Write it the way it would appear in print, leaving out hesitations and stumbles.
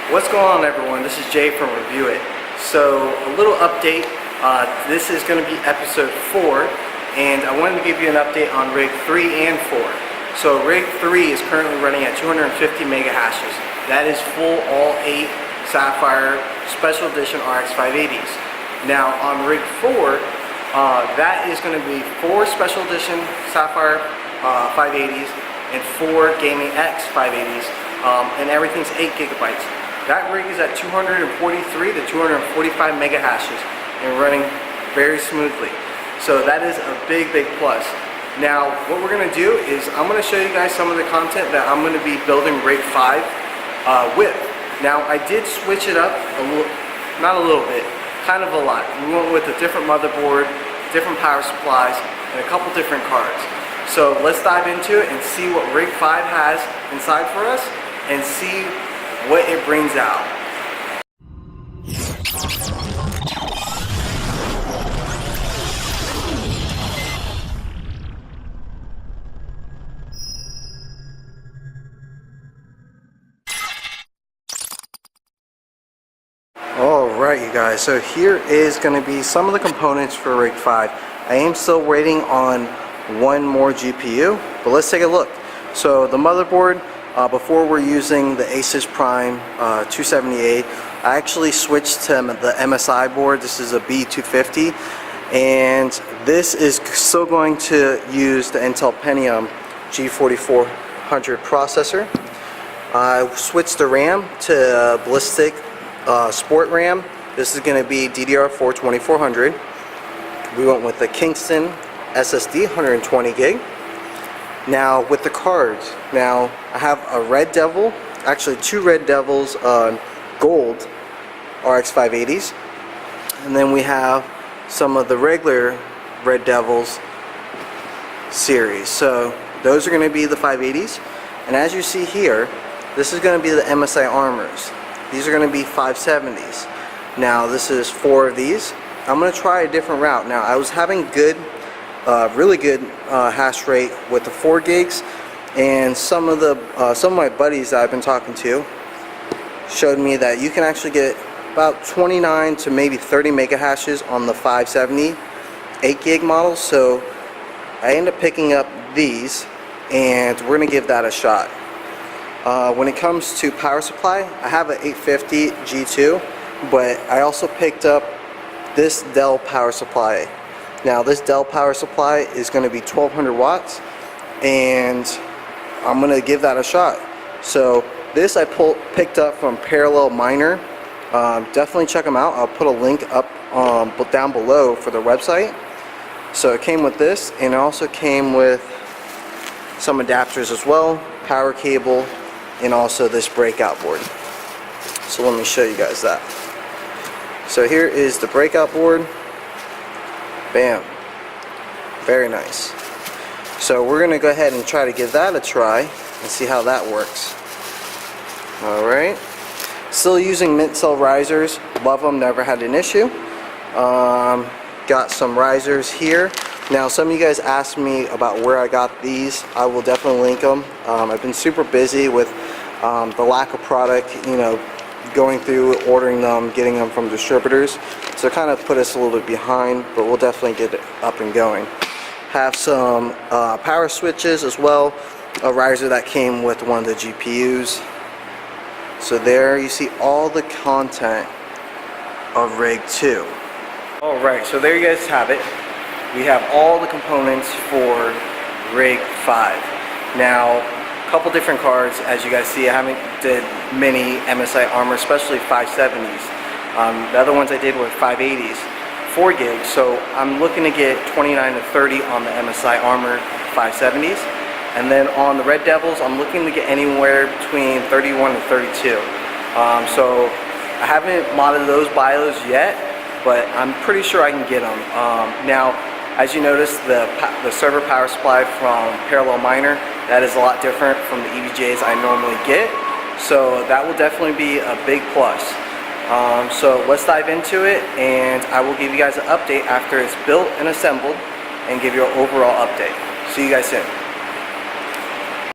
What's going on, everyone? This is Jay from Review It. So a little update. This is going to be episode 4, and I wanted to give you an update on Rig 3 and 4. So Rig 3 is currently running at 250 mega hashes. That is full all 8 Sapphire Special Edition RX 580s. Now on Rig 4, that is going to be 4 Special Edition Sapphire 580s and 4 Gaming X 580s, and everything's 8 gigabytes. That rig is at 243 to 245 mega hashes and running very smoothly. So that is a big plus. Now what we're going to do is I'm going to show you guys some of the content that I'm going to be building Rig 5 with. Now I did switch it up a little, not a little bit, kind of a lot. We went with a different motherboard, different power supplies, and a couple different cards. So let's dive into it and see what Rig 5 has inside for us and see what it brings out. Alright you guys, so here is going to be some of the components for Rig 5. I am still waiting on one more GPU, but let's take a look. So the motherboard, before we're using the Asus Prime 278, I actually switched to the MSI board. This is a B250, and this is still going to use the Intel Pentium G4400 processor. I switched the RAM to Ballistix Sport RAM. This is going to be DDR4 2400. We went with the Kingston SSD 120 gig. Now with the cards, now I have a Red Devil, actually 2 Red Devils gold RX 580s, and then we have some of the regular Red Devils series. So those are going to be the 580s, and as you see here, this is going to be the MSI Armors. These are going to be 570s. Now this is 4 of these. I'm going to try a different route. Now I was having really good hash rate with the 4 gigs, and some of my buddies that I've been talking to showed me that you can actually get about 29 to maybe 30 mega hashes on the 570 8 gig models. So I ended up picking up these, and we're gonna give that a shot. When it comes to power supply, I have an 850 G2, but I also picked up this DELL power supply. Now this DELL power supply is going to be 1200 watts, and I'm going to give that a shot. So this I picked up from Parallel Miner. Definitely check them out. I'll put a link up down below for their website. So it came with this, and it also came with some adapters as well, power cable, and also this breakout board. So let me show you guys that. So here is the breakout board. Bam. Very nice. So we're going to go ahead and try to give that a try and see how that works. Alright. Still using Mintcell Risers. Love them, never had an issue. Got some risers here. Now some of you guys asked me about where I got these. I will definitely link them. I've been super busy with the lack of product, going through, ordering them, getting them from distributors. So it kind of put us a little bit behind, but we'll definitely get it up and going. Have some power switches as well. A riser that came with one of the GPUs. So there you see all the content of Rig 2. Alright, so there you guys have it. We have all the components for Rig 5. Now, a couple different cards. As you guys see, I haven't did many MSI Armor, especially 570s. The other ones I did were 580s, 4 gigs. So I'm looking to get 29 to 30 on the MSI Armor 570s. And then on the Red Devils, I'm looking to get anywhere between 31 to 32. So I haven't modded those BIOS yet, but I'm pretty sure I can get them. Now, as you notice, the server power supply from Parallel Miner, that is a lot different from the EVGAs I normally get. So that will definitely be a big plus. So let's dive into it, and I will give you guys an update after it's built and assembled and give you an overall update. See you guys soon.